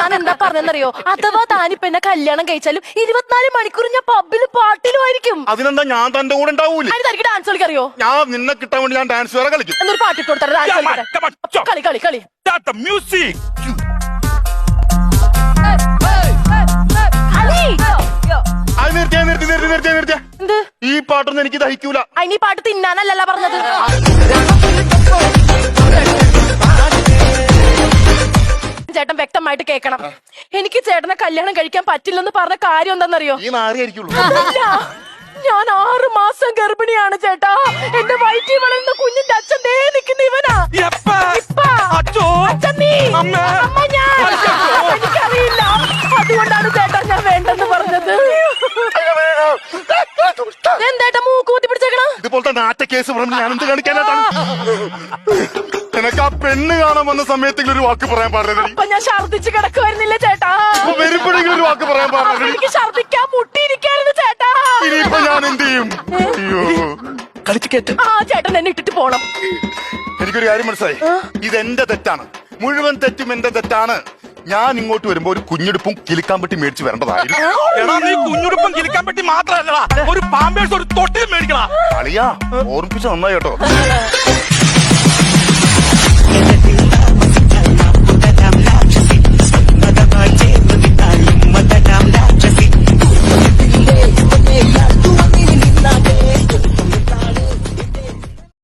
ഞാൻ എന്താ പറഞ്ഞെന്നറിയോ, അഥവാ താനിപ്പ എന്നെ കല്യാണം കഴിച്ചാലും 24 മണിക്കൂർ ഞാൻ പബ്ബിലും പാട്ടിലും ആയിരിക്കും. അതിനെന്താ ഞാൻ തന്റെ കൂടെ ഉണ്ടാവൂലേ? അതിന് തനിക്ക് ഡാൻസ് കളിക്കറിയോ? ഞാൻ നിന്നെ കിട്ടാൻ വേണ്ടി ഞാൻ ഡാൻസ് വേറെ കളിക്കും. എന്നൊരു പാട്ട് ഇട്ട് കൊടുത്തരാം, ഡാൻസ് കളിക്കട്ടെ. കളി കളി കളി. മ്യൂസിക്. അത് നിർത്തിയ എന്ത്? ഈ പാട്ടൊന്നും എനിക്ക് ദഹിക്കൂല. അതിന് ഈ പാട്ട് തിന്നാനല്ലല്ല പറഞ്ഞത്. ചേട്ടൻ വ്യക്തമായിട്ട് കേൾക്കണം. എനിക്ക് ചേട്ടനെ കല്യാണം കഴിക്കാൻ പറ്റില്ലെന്ന് പറഞ്ഞ കാര്യം എന്താണെന്നറിയോ? ഈ നാറിയായിരിക്കുള്ളൂ. ഇല്ല, ഞാൻ 6 മാസം ഗർഭിണിയാണ് ചേട്ടാ. എന്റെ വയറ്റിൽ വളരുന്ന കുഞ്ഞിന്റെ അച്ഛൻ ദേ നിൽക്കുന്ന ഇവനാ. അച്ഛൻ നീ, അമ്മ ഞാൻ. എനിക്കറിയില്ല, അതുകൊണ്ടാണ് ചേട്ടാ ഞാൻ വേണ്ടെന്ന് പറഞ്ഞത്. എന്തേട്ടാ മൂക്ക് കുത്തി പിടിച്ചേക്കണ? ഇതുപോലത്തെ നാറ്റ കേസ് പറഞ്ഞ് ഞാൻ എന്ത് കാണിക്കാനായിട്ടാണ്? എനക്ക് ആ പെണ്ണ് കാണാൻ വന്ന സമയത്തെങ്കിലും ഒരു വാക്ക് പറയാൻ പാടില്ല. അപ്പൊ ഞാൻ ഛർദിച്ച് കിടക്കുമായിരുന്നില്ല ചേട്ടാ. വരുമ്പോഴെങ്കിലും ഒരു വാക്ക് പറയാൻ പാടില്ല. എനിക്ക് ഛർദിക്കാൻ മുട്ടിയിരിക്കായിരുന്നു ചേട്ടാ. ഇനിയിപ്പോ ഞാൻ എന്ത് ചെയ്യും? അയ്യോ, കളിച്ച് കേട്ട്. ആ ചേട്ടൻ എന്നെ ഇട്ടിട്ട് പോണം. എനിക്കൊരു കാര്യം മനസ്സിലായി, ഇതെന്റെ തെറ്റാണ്. മുഴുവൻ തെറ്റും എന്റെ തെറ്റാണ്. ഞാൻ ഇങ്ങോട്ട് വരുമ്പോ ഒരു കുഞ്ഞുടുപ്പും കിലുക്കാൻ പറ്റി മേടിച്ച് വരേണ്ടതായിരുന്നു. എടാ നീ കുഞ്ഞുടുപ്പം കിളിക്കാൻ പറ്റി മാത്രല്ലടാ, ഒരു പാമ്പേഴ്സ് ഒരു തൊട്ടിൽ മേടിക്കടാ. കളിയാ ഓർമ്മിപ്പിച്ച നന്നായി കേട്ടോ.